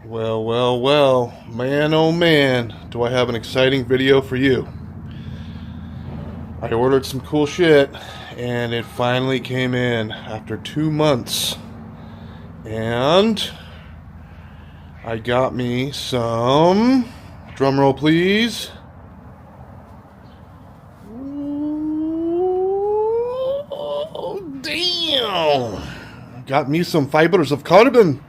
Well, well, well, man, oh man, do I have an exciting video for you. I ordered some cool shit, and it finally came in after 2 months. And I got me some, drum roll please. Oh, damn! Got me some fibers of carbon.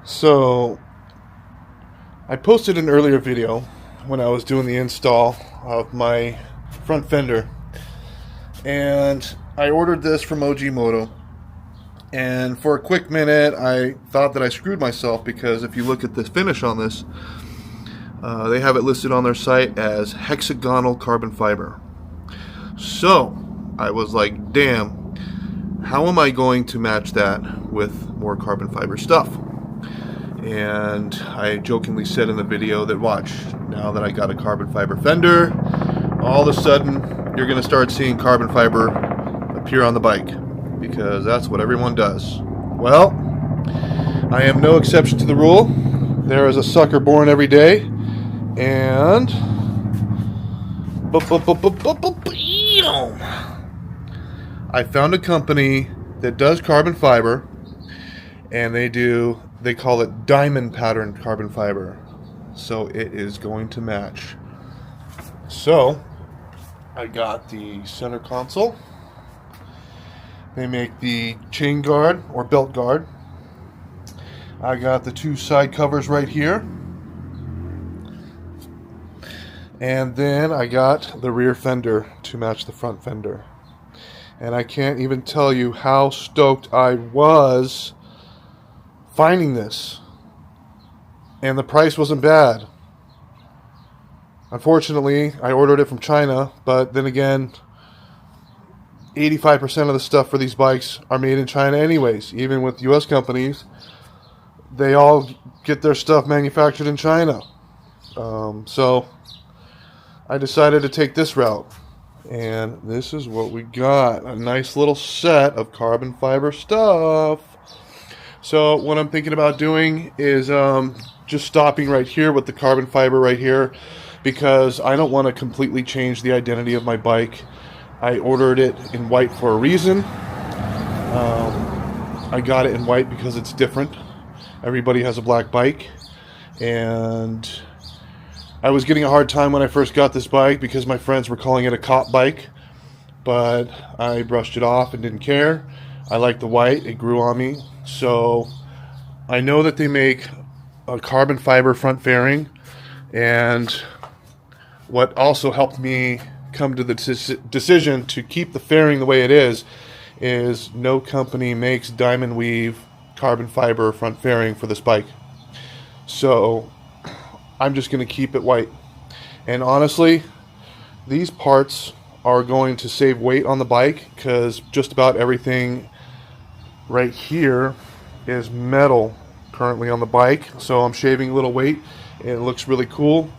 So, I posted an earlier video when I was doing the install of my front fender, and I ordered this from OG Moto, and for a quick minute I thought that I screwed myself, because if you look at the finish on this, they have it listed on their site as hexagonal carbon fiber. So I was like, damn, how am I going to match that with more carbon fiber stuff? And I jokingly said in the video that, watch, now that I got a carbon fiber fender, all of a sudden you're going to start seeing carbon fiber appear on the bike, because that's what everyone does. Well, I am no exception to the rule. There is a sucker born every day, and I found a company that does carbon fiber, and they call it diamond pattern carbon fiber, so it is going to match. So I got the center console. They make the chain guard or belt guard. I got the two side covers right here, and then I got the rear fender to match the front fender. And I can't even tell you how stoked I was finding this, and the price wasn't bad. Unfortunately, I ordered it from China, but then again, 85% of the stuff for these bikes are made in China anyways. Even with US companies, they all get their stuff manufactured in China. So I decided to take this route, and this is what we got. A nice little set of carbon fiber stuff. So what I'm thinking about doing is just stopping right here with the carbon fiber right here, because I don't want to completely change the identity of my bike. I ordered it in white for a reason. I got it in white because it's different. Everybody has a black bike, and I was getting a hard time when I first got this bike because my friends were calling it a cop bike, but I brushed it off and didn't care. I like the white, it grew on me. So I know that they make a carbon fiber front fairing, and what also helped me come to the decision to keep the fairing the way it is no company makes diamond weave carbon fiber front fairing for this bike. So I'm just going to keep it white. And honestly, these parts are going to save weight on the bike, because just about everything right here is metal currently on the bike, so I'm shaving a little weight, and it looks really cool.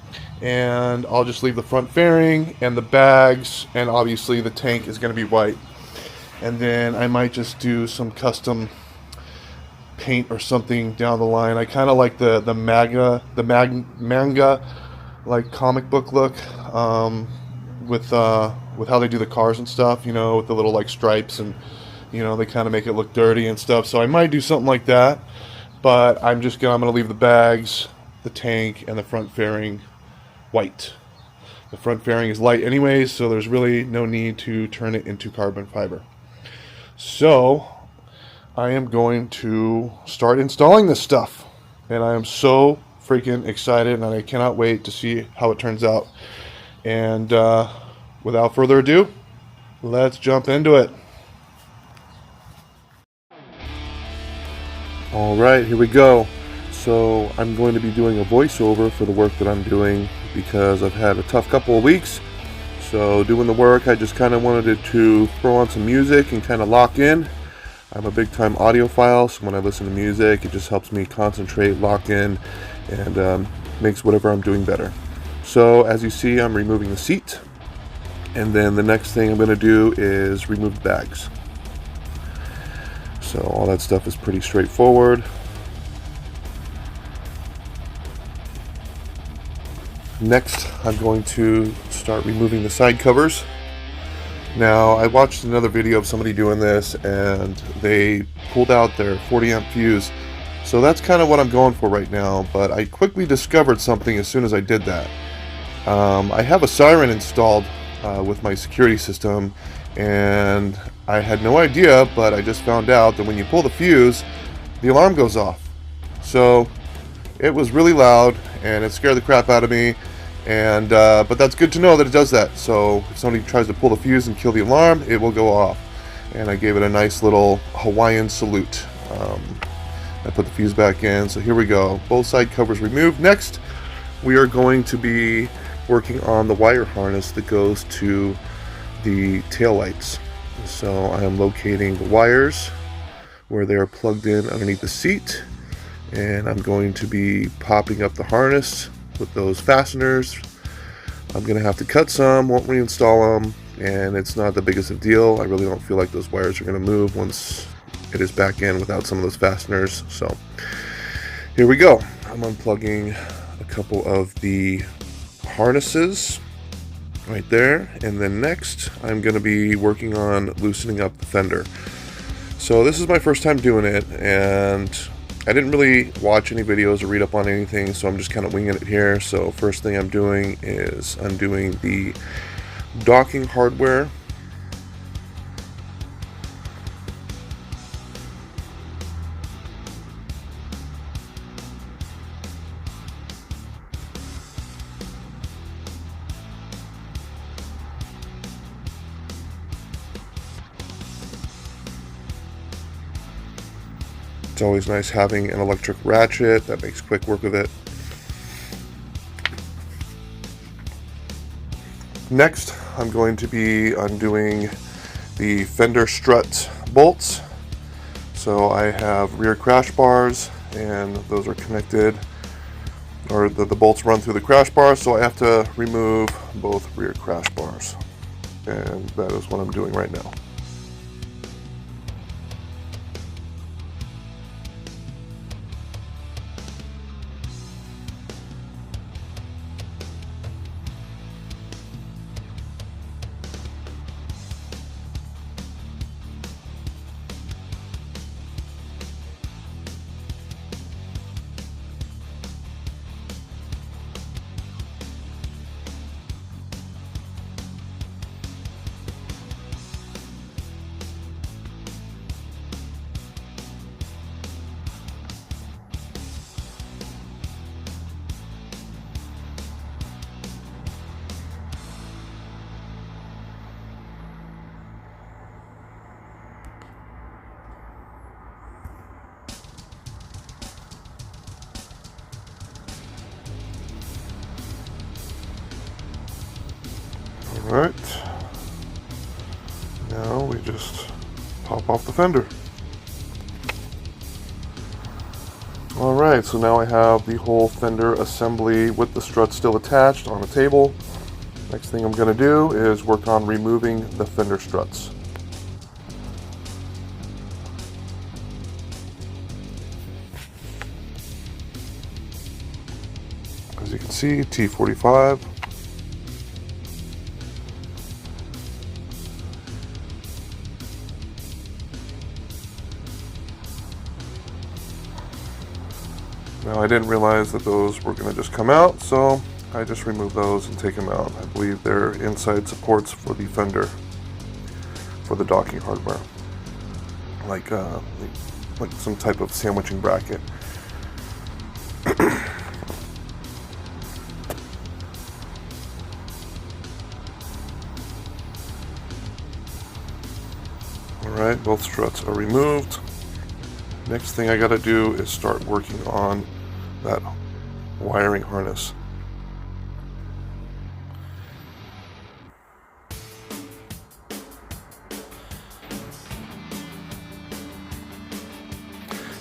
And I'll just leave the front fairing and the bags, and obviously the tank is going to be white. And then I might just do some custom paint or something down the line. I kind of like the manga like comic book look, with how they do the cars and stuff, you know, with the little like stripes, and you know, they kind of make it look dirty and stuff. So I might do something like that, but I'm gonna leave the bags, the tank, and the front fairing white. The front fairing is light anyways, so there's really no need to turn it into carbon fiber. So I am going to start installing this stuff, and I am so freaking excited, and I cannot wait to see how it turns out. And without further ado, let's jump into it. Alright, here we go. So I'm going to be doing a voiceover for the work that I'm doing, because I've had a tough couple of weeks. So doing the work, I just kind of wanted to throw on some music and kind of lock in. I'm a big time audiophile, so when I listen to music, it just helps me concentrate, lock in, and makes whatever I'm doing better. So as you see, I'm removing the seat, and then the next thing I'm going to do is remove the bags. So all that stuff is pretty straightforward. Next, I'm going to start removing the side covers. Now, I watched another video of somebody doing this, and they pulled out their 40 amp fuse. So that's kind of what I'm going for right now, but I quickly discovered something as soon as I did that. I have a siren installed with my security system, and I had no idea, but I just found out that when you pull the fuse, the alarm goes off. So it was really loud, and it scared the crap out of me. And but that's good to know that it does that. So if somebody tries to pull the fuse and kill the alarm, it will go off. And I gave it a nice little Hawaiian salute. I put the fuse back in, so here we go. Both side covers removed. Next, we are going to be working on the wire harness that goes to the tail lights. So I am locating the wires where they are plugged in underneath the seat, and I'm going to be popping up the harness with those fasteners. I'm going to have to cut some, won't reinstall them, and it's not the biggest of a deal. I really don't feel like those wires are going to move once it is back in without some of those fasteners. So here we go. I'm unplugging a couple of the harnesses right there, and then next I'm going to be working on loosening up the fender. So this is my first time doing it, and I didn't really watch any videos or read up on anything, so I'm just kind of winging it here. So first thing I'm doing is undoing the docking hardware. It's always nice having an electric ratchet. That makes quick work of it. Next, I'm going to be undoing the fender strut bolts. So I have rear crash bars, and those are connected, or the bolts run through the crash bars, so I have to remove both rear crash bars. And that is what I'm doing right now. Alright, now we just pop off the fender. Alright, so now I have the whole fender assembly with the strut still attached on a table. Next thing I'm going to do is work on removing the fender struts. As you can see, T45. Now I didn't realize that those were going to just come out, so I just removed those and take them out. I believe they're inside supports for the fender, for the docking hardware, like some type of sandwiching bracket. Alright, both struts are removed. Next thing I gotta do is start working on that wiring harness.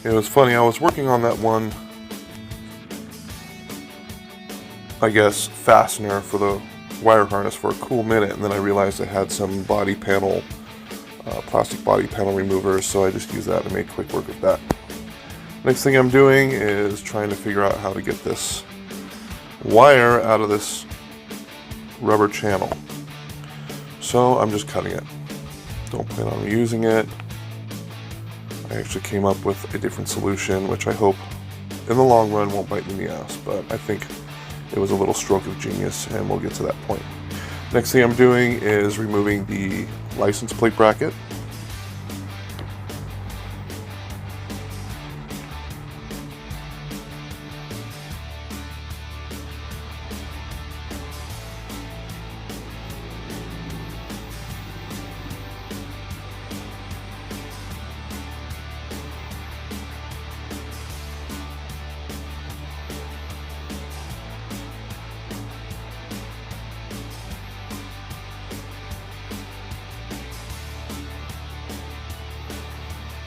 It was funny, I was working on that one, I guess, fastener for the wire harness for a cool minute, and then I realized I had some body panel, plastic body panel removers, so I just used that to make quick work of that. Next thing I'm doing is trying to figure out how to get this wire out of this rubber channel. So I'm just cutting it. Don't plan on reusing it. I actually came up with a different solution, which I hope in the long run won't bite me in the ass, but I think it was a little stroke of genius, and we'll get to that point. Next thing I'm doing is removing the license plate bracket.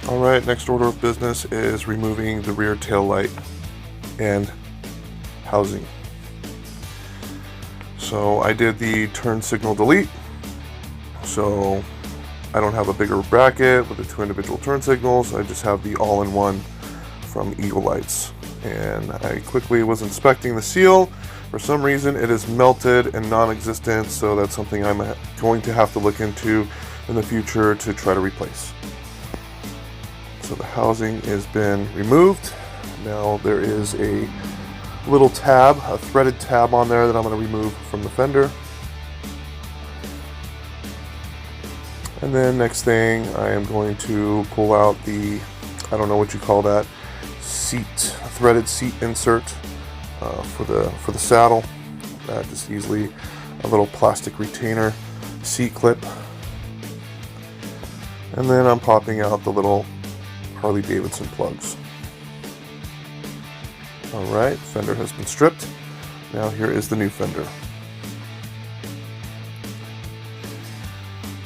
Alright, next order of business is removing the rear tail light and housing. So I did the turn signal delete, so I don't have a bigger bracket with the two individual turn signals. I just have the all-in-one from Eagle Lights. And I quickly was inspecting the seal. For some reason it is melted and non-existent, so that's something I'm going to have to look into in the future to try to replace. So the housing has been removed. Now there is a little tab, a threaded tab on there that I'm going to remove from the fender. And then next thing, I am going to pull out the, I don't know what you call that, seat, threaded seat insert for the saddle. Just easily a little plastic retainer seat clip. And then I'm popping out the little Harley-Davidson plugs. Alright, fender has been stripped. Now here is the new fender.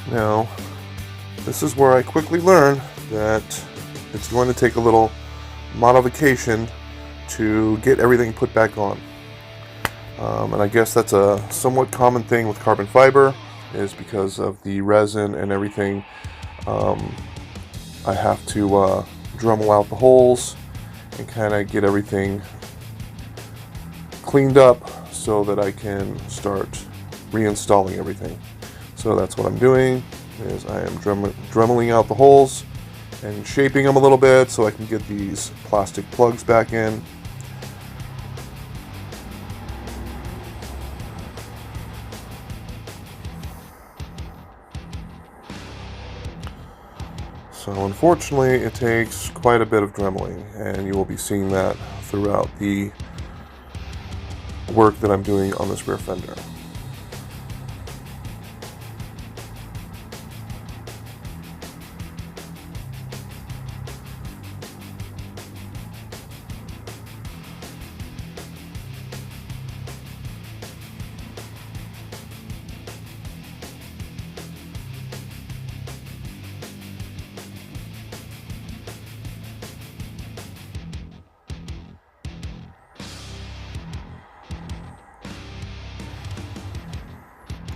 Now, this is where I quickly learned that it's going to take a little modification to get everything put back on. And I guess that's a somewhat common thing with carbon fiber, is because of the resin and everything. I have to Dremel out the holes and kind of get everything cleaned up so that I can start reinstalling everything. So that's what I'm doing, is I am Dremeling out the holes and shaping them a little bit so I can get these plastic plugs back in. So unfortunately it takes quite a bit of dremeling, and you will be seeing that throughout the work that I'm doing on this rear fender.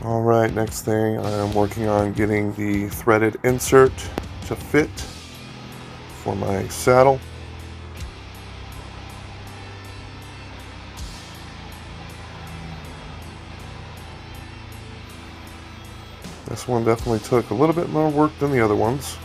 Alright, next thing I am working on getting the threaded insert to fit for my saddle. This one definitely took a little bit more work than the other ones.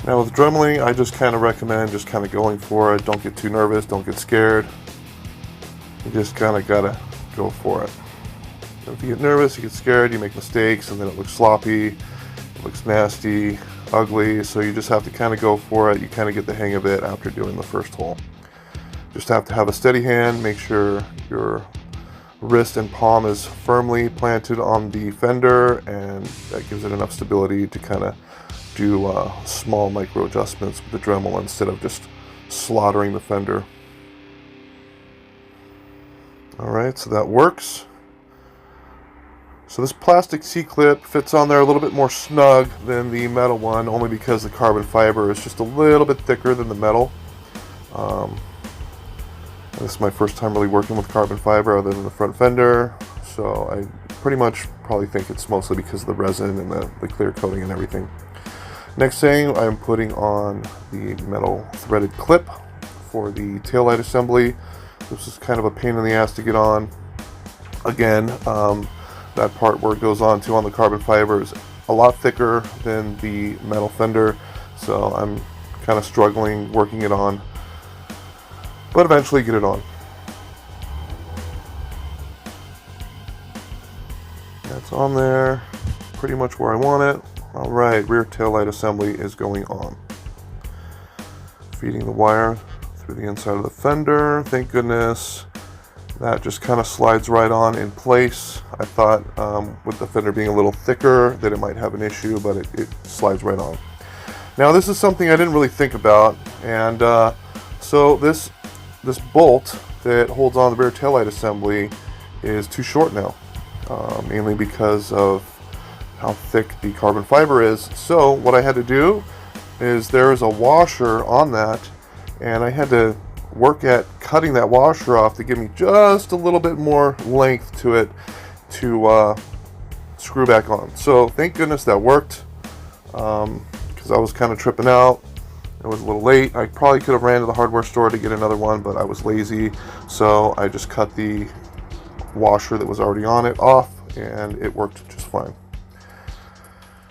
Now with dremeling, I just kind of recommend just kind of going for it. Don't get too nervous, don't get scared. You just kind of gotta go for it. If you get nervous, you get scared, you make mistakes, and then it looks sloppy, it looks nasty, ugly, so you just have to kind of go for it. You kind of get the hang of it after doing the first hole. Just have to have a steady hand, make sure your wrist and palm is firmly planted on the fender, and that gives it enough stability to kind of do small micro adjustments with the Dremel instead of just slaughtering the fender. Alright, so that works. So this plastic C-clip fits on there a little bit more snug than the metal one, only because the carbon fiber is just a little bit thicker than the metal. This is my first time really working with carbon fiber other than the front fender, so I pretty much probably think it's mostly because of the resin and the clear coating and everything. Next thing, I'm putting on the metal threaded clip for the taillight assembly. This is kind of a pain in the ass to get on. Again, that part where it goes on to on the carbon fiber is a lot thicker than the metal fender, so I'm kind of struggling working it on, but eventually get it on. That's on there, pretty much where I want it. All right, rear taillight assembly is going on. Feeding the wire through the inside of the fender. Thank goodness that just kind of slides right on in place. I thought with the fender being a little thicker that it might have an issue, but it slides right on. Now this is something I didn't really think about, and so this bolt that holds on the rear taillight assembly is too short now, mainly because of how thick the carbon fiber is. So what I had to do is there is a washer on that, and I had to work at cutting that washer off to give me just a little bit more length to it to screw back on. So thank goodness that worked, because I was kind of tripping out. It was a little late. I probably could have ran to the hardware store to get another one, but I was lazy, so I just cut the washer that was already on it off, and it worked just fine.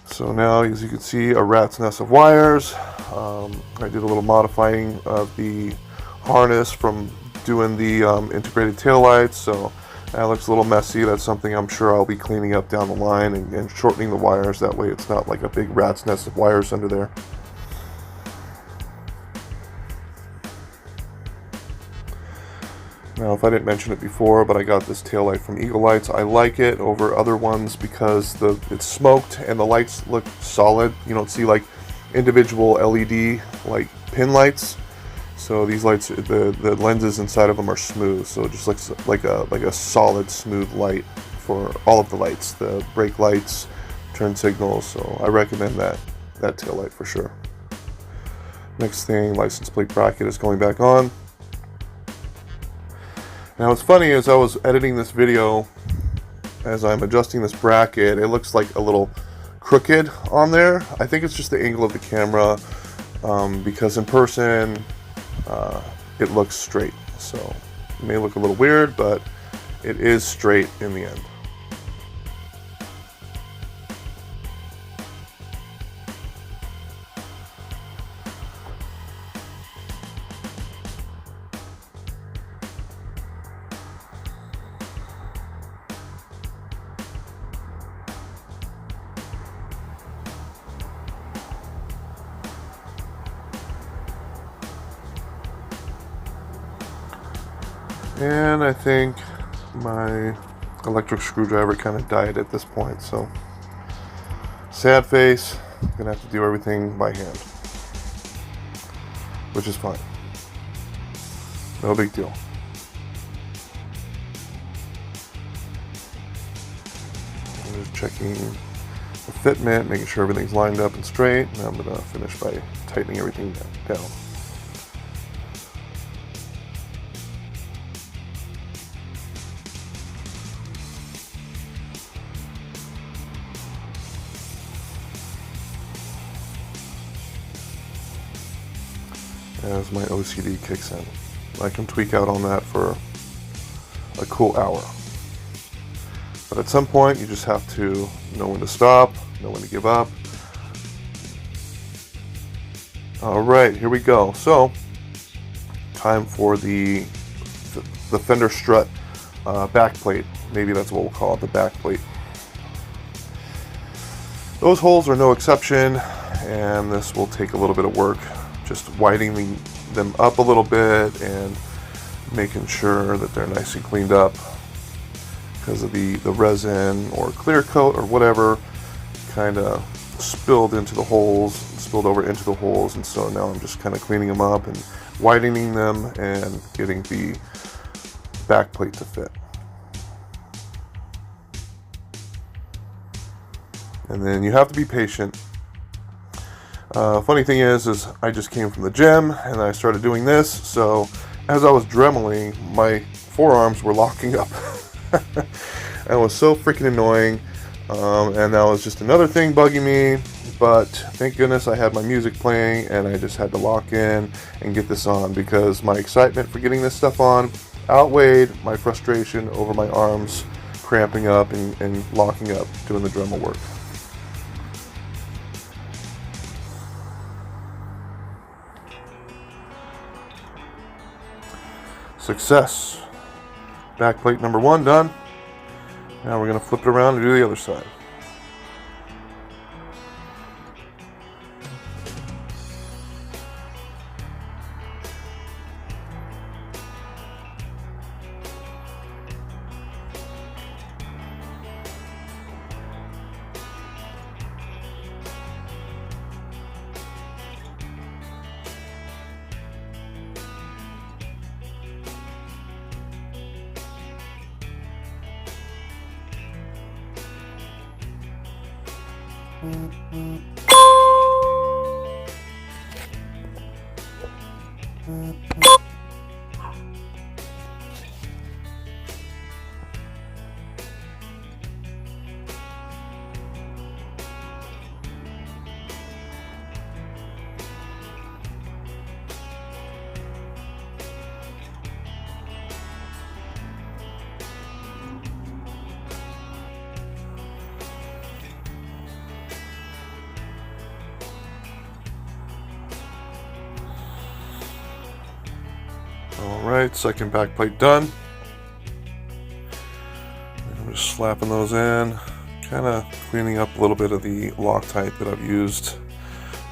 So now, as you can see, a rat's nest of wires. I did a little modifying of the harness from doing the integrated taillights, so that looks a little messy. That's something I'm sure I'll be cleaning up down the line and shortening the wires. That way it's not like a big rat's nest of wires under there. Now, if I didn't mention it before, but I got this taillight from Eagle Lights. I like it over other ones because it's smoked and the lights look solid. You don't see like individual LED like pin lights. So these lights, the lenses inside of them are smooth, so it just looks like a solid, smooth light for all of the lights, the brake lights, turn signals. So I recommend that taillight for sure. Next thing, license plate bracket is going back on. Now what's funny is I was editing this video, as I'm adjusting this bracket, it looks like a little crooked on there. I think it's just the angle of the camera, because in person it looks straight. So it may look a little weird, but it is straight in the end. And I think my electric screwdriver kind of died at this point, so sad face. I'm gonna have to do everything by hand, which is fine. No big deal. I'm just checking the fitment, making sure everything's lined up and straight, and I'm gonna finish by tightening everything down. As my OCD kicks in. I can tweak out on that for a cool hour. But at some point, you just have to know when to stop, know when to give up. Alright, here we go. So, time for the fender strut back plate. Maybe that's what we'll call it, the back plate. Those holes are no exception, and this will take a little bit of work. Just widening them up a little bit and making sure that they're nice and cleaned up, because of the resin or clear coat or whatever kind of spilled into the holes, spilled over into the holes, and so now I'm just kind of cleaning them up and widening them and getting the back plate to fit. And then you have to be patient. Funny thing is I just came from the gym and I started doing this, so as I was dremeling, my forearms were locking up. And it was so freaking annoying. And that was just another thing bugging me. But thank goodness I had my music playing, and I just had to lock in and get this on, because my excitement for getting this stuff on outweighed my frustration over my arms cramping up and locking up doing the Dremel work. Success. Backplate number 1 done. Now we're going to flip it around and do the other side. Alright, second back plate done. I'm just slapping those in, kind of cleaning up a little bit of the Loctite that I've used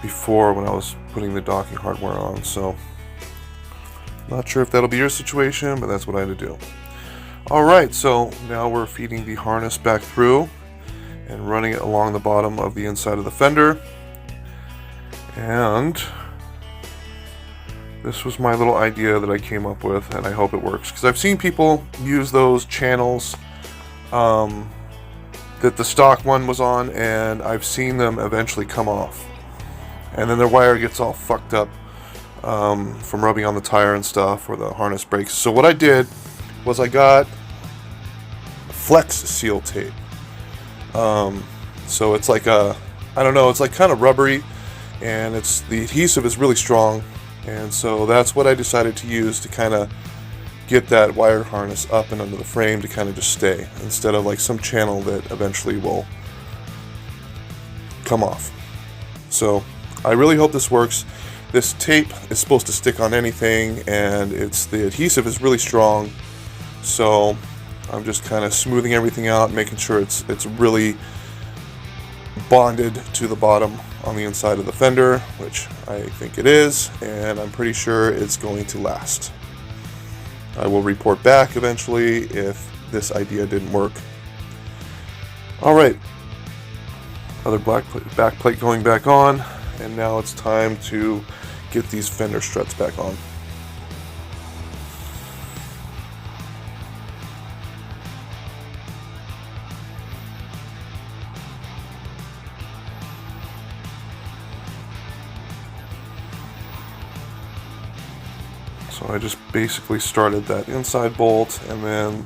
before when I was putting the docking hardware on. So, not sure if that'll be your situation, but that's what I had to do. Alright, so now we're feeding the harness back through and running it along the bottom of the inside of the fender. And this was my little idea that I came up with, and I hope it works, because I've seen people use those channels that the stock one was on, and I've seen them eventually come off, and then their wire gets all fucked up from rubbing on the tire and stuff, or the harness breaks. So what I did was I got Flex Seal tape. So it's like a, I don't know, it's like kind of rubbery, and the adhesive is really strong. And so that's what I decided to use to kind of get that wire harness up and under the frame to kind of just stay, instead of like some channel that eventually will come off. So I really hope this works. This tape is supposed to stick on anything, and the adhesive is really strong. So I'm just kind of smoothing everything out, making sure it's really bonded to the bottom on the inside of the fender, which I think it is, and I'm pretty sure it's going to last. I will report back eventually if this idea didn't work. Alright, other back plate going back on, and now it's time to get these fender struts back on. So I just basically started that inside bolt, and then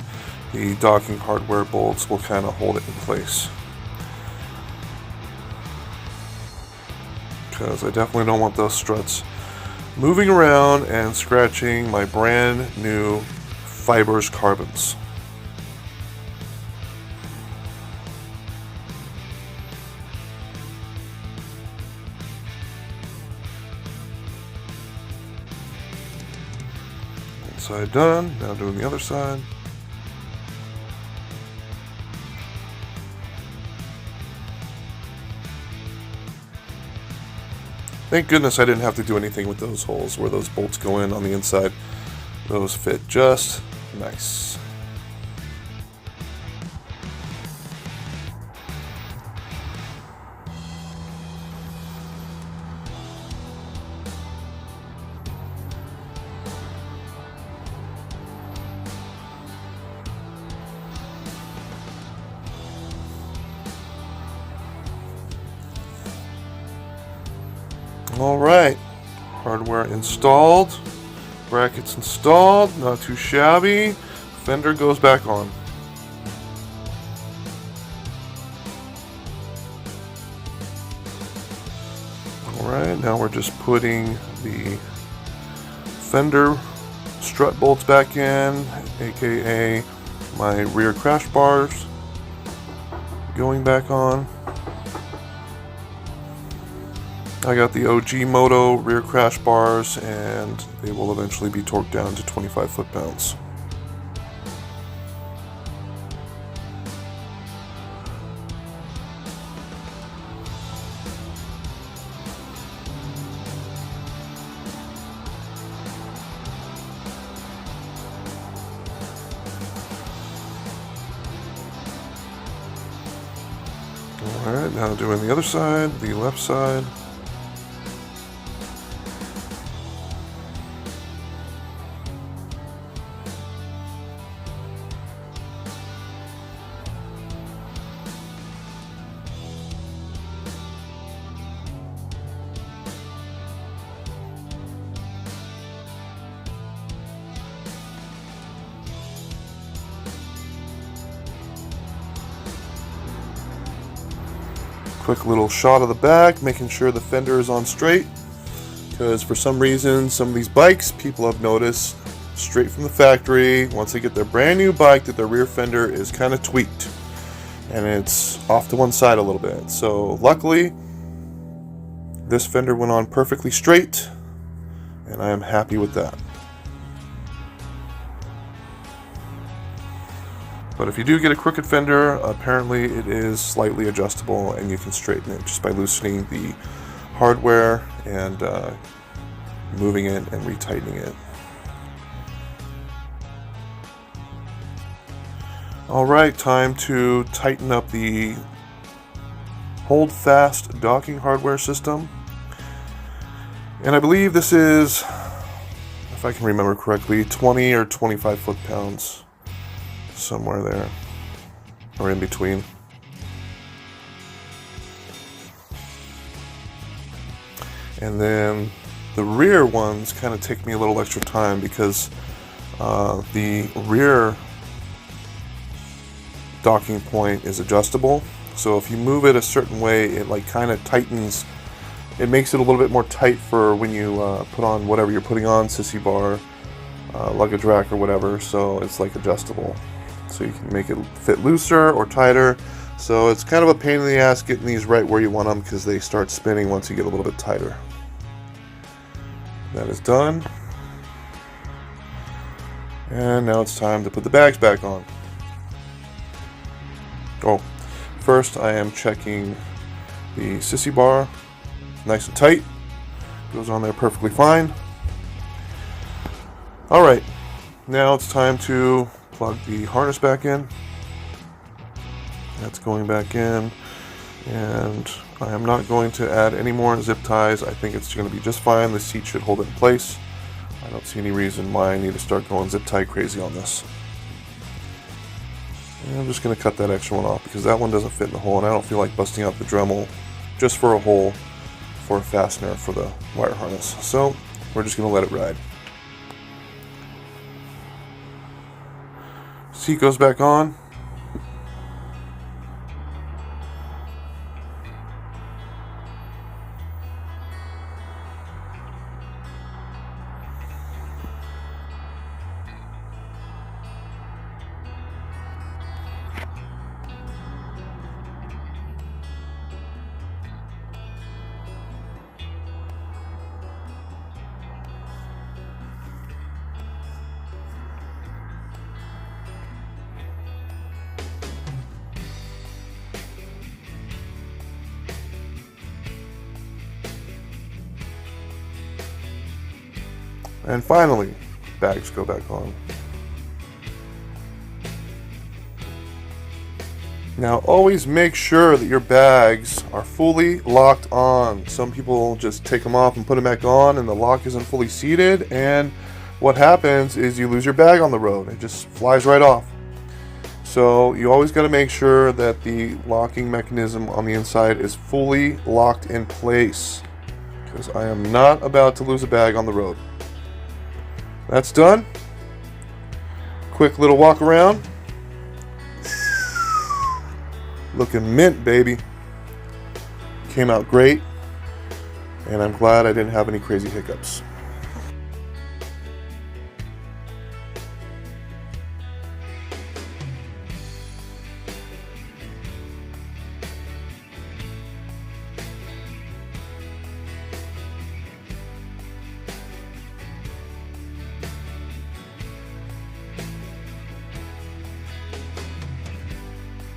the docking hardware bolts will kind of hold it in place. Because I definitely don't want those struts moving around and scratching my brand new fibers carbons. Side done, now doing the other side. Thank goodness I didn't have to do anything with those holes where those bolts go in on the inside. Those fit just nice. Alright, hardware installed, Brackets installed, not too shabby. Fender goes back on. Alright, now we're just putting the fender strut bolts back in, aka my rear crash bars going back on. I got the OG Moto rear crash bars, and they will eventually be torqued down to 25 foot-pounds. Alright, now doing the other side, the left side. Quick little shot of the back, making sure the fender is on straight, because for some reason some of these bikes, people have noticed straight from the factory, once they get their brand new bike, that their rear fender is kind of tweaked and it's off to one side a little bit. So luckily this fender went on perfectly straight, and I am happy with that. But if you do get a crooked fender, apparently it is slightly adjustable, and you can straighten it just by loosening the hardware and moving it and retightening it. Alright, time to tighten up the hold fast docking hardware system. And I believe this is, if I can remember correctly, 20 or 25 foot-pounds. Somewhere there, or in between. And then the rear ones kind of take me a little extra time, because the rear docking point is adjustable. So if you move it a certain way, it like kind of tightens. It makes it a little bit more tight for when you put on whatever you're putting on, sissy bar, luggage rack, or whatever. So it's like adjustable. So you can make it fit looser or tighter. So it's kind of a pain in the ass getting these right where you want them, because they start spinning once you get a little bit tighter. That is done. And now it's time to put the bags back on. Oh, first I am checking the sissy bar. Nice and tight. Goes on there perfectly fine. Alright, now it's time to plug the harness back in. That's going back in, and I am not going to add any more zip ties. I think it's going to be just fine. The seat should hold it in place. I don't see any reason why I need to start going zip tie crazy on this. And I'm just going to cut that extra one off, because that one doesn't fit in the hole, and I don't feel like busting out the Dremel just for a hole for a fastener for the wire harness. So we're just going to let it ride. Seat goes back on. And finally, bags go back on. Now always make sure that your bags are fully locked on. Some people just take them off and put them back on, and the lock isn't fully seated, and what happens is you lose your bag on the road. It just flies right off. So you always got to make sure that the locking mechanism on the inside is fully locked in place, because I am not about to lose a bag on the road. That's done. Quick little walk around. Looking mint, baby. Came out great, and I'm glad I didn't have any crazy hiccups.